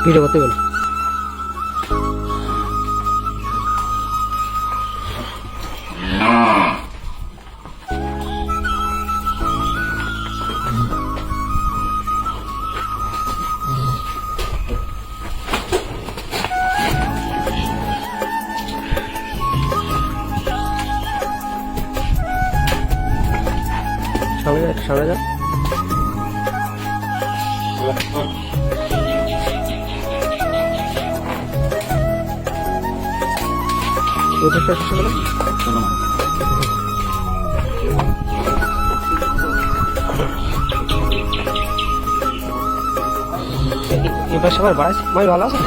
Video করতে বলো। সামনে যা এবার সবার ভাই ভালো আছে?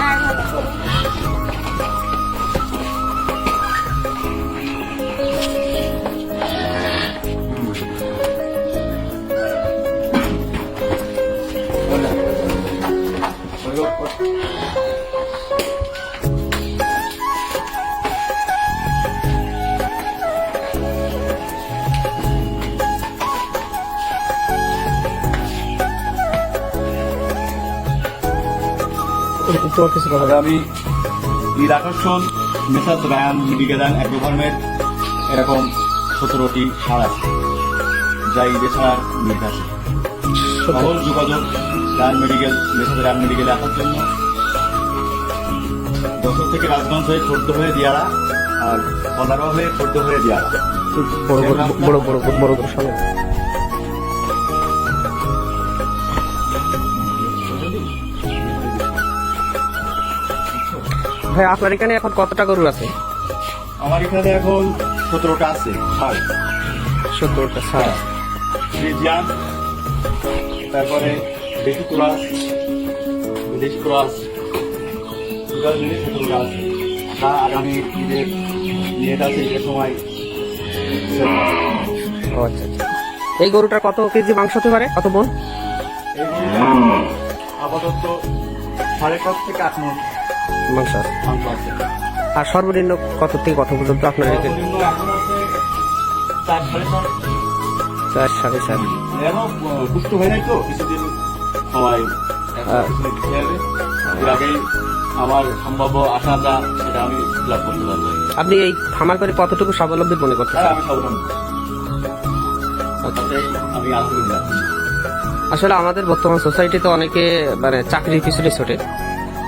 আমি ঈদ আকর্ষণ মেসাদ রায়ান মেডিকেল অ্যাগ্রোফার্মের এরকম 17টি সার আছে যা ঈদে ছাড়ার নির্দেশে সহজ যোগাযোগ রায়ান মেডিকেল মেসাদ রায়ান মেডিকেলে আসার জন্য দশক থেকে রাজগঞ্জ হয়ে খোর্দ হয়ে দিয়ারা আর পদারা হয়ে খোর্দ হয়ে দিয়ারা বড় বড় বড় বড় সবাই। ভাই আপনার এখানে এখন কতটা গরু আছে? আমার এখানে এখন 17টা আছে ষাঁড়। 17টা ষাঁড়, ফ্রিজিয়ান, তারপরে দেশি ক্রস, বিদেশি ক্রস, মিলে 17টা আছে। তা আগামী ঈদের নিয়ে আছে ঈদের সময়। ও আচ্ছা আচ্ছা। এই গরুটার কত কেজি মাংস হতে পারে, কত মন? এই গরুটা আপাতত 7.5 থেকে 8 মণ মাংস আছে। মাংস আছে। আর সর্বনিম্ন কত থেকে কত পর্যন্ত আপনার এখানে? সর্বনিম্ন এখন আছে 4, 4.5। 4, 4.5। এখনো পুষ্ট হয় নাই তো, কিছুদিন সময় এর আগেই আমার সম্ভাব্য আশাটা সেটা আমি লাভ করতে পারবো। আপনি এই খামার করে কতটুকু স্বাবলম্বী মনে করতে আমি স্বাবলম্বী, আমি আলহামদুলিল্লাহ। আসলে আমাদের বর্তমান সোসাইটিতে অনেকে মানে চাকরির পিছনে ছোটে,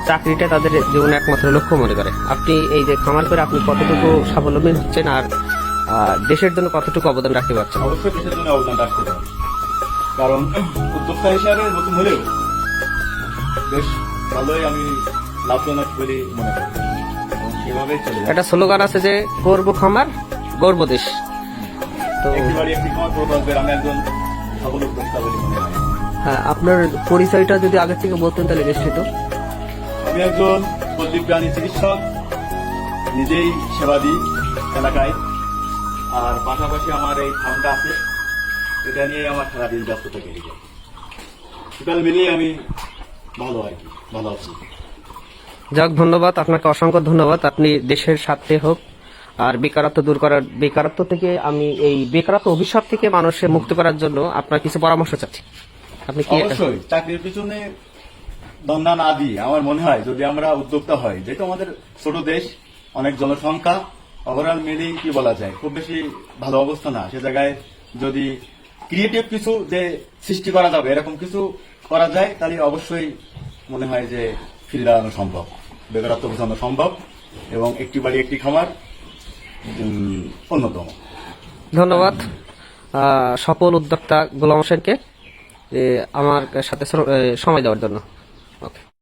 চাকরিটা তাদের জীবনে একমাত্র লক্ষ্য মনে করে। আপনি এই যে খামার করে আপনি কতটুকু স্বাবলম্বী হচ্ছেন আর দেশের জন্য কতটুকু অবদান রাখতে পারছেন? অবশ্যই দেশের জন্য অবদান রাখতে পারবেন, কারণ উদ্যোক্তা হিসাবে নতুন হলেও বেশ ভালোই আমি লাভজনক বলে মনে করি। সেভাবেই চলে একটা স্লোগান আছে যে করবো খামার গর্ব দেশ। তো একটি খামার করবো, আমি একজন সফল উদ্যোক্তা বলে মনে হয়। হ্যাঁ, আপনার পরিচয়টা যদি আগের থেকে বলতেন তাহলে বেশ হতো। আমি একজন পল্লী প্রাণী চিকিৎসক, নিজেই সেবা দিই এলাকায়, আর পাশাপাশি আমার এই ফার্মটা আছে, এটা নিয়ে আমার সারাদিন ব্যস্ততা কেটে যায়। টোটাল মিলিয়ে আমি ভালো আর কি, ভালো আছি। যাক, ধন্যবাদ আপনাকে, অসংখ্য ধন্যবাদ। আপনি দেশের স্বার্থে হোক আর বেকারত্ব দূর করার, বেকারত্ব থেকে আমি এই বেকারত্ব অভিশাপ থেকে মানুষের মুক্ত করার জন্য আপনার কিছু পরামর্শ চাচ্ছি। আপনি কি? অবশ্যই চাকরির পিছনে দ্বন্দ্ব না দিয়ে আমার মনে হয় যদি আমরা উদ্যোক্তা হয়, যেহেতু আমাদের ছোট দেশ, অনেক জনসংখ্যা, ওভারঅল মিলিয়ে কি বলা যায় খুব বেশি ভালো অবস্থা না, সে জায়গায় যদি ক্রিয়েটিভ কিছু যে সৃষ্টি করা যাবে এরকম কিছু করা যায় তাহলে অবশ্যই মনে হয় যে ফিরে দাঁড়ানো সম্ভব, বেকারত্ব বোঝানো সম্ভব, এবং একটি বাড়ি একটি খামার অন্যতম। ধন্যবাদ সফল উদ্যোক্তা গোলাম হোসেনকে আমার সাথে সময় দেওয়ার জন্য।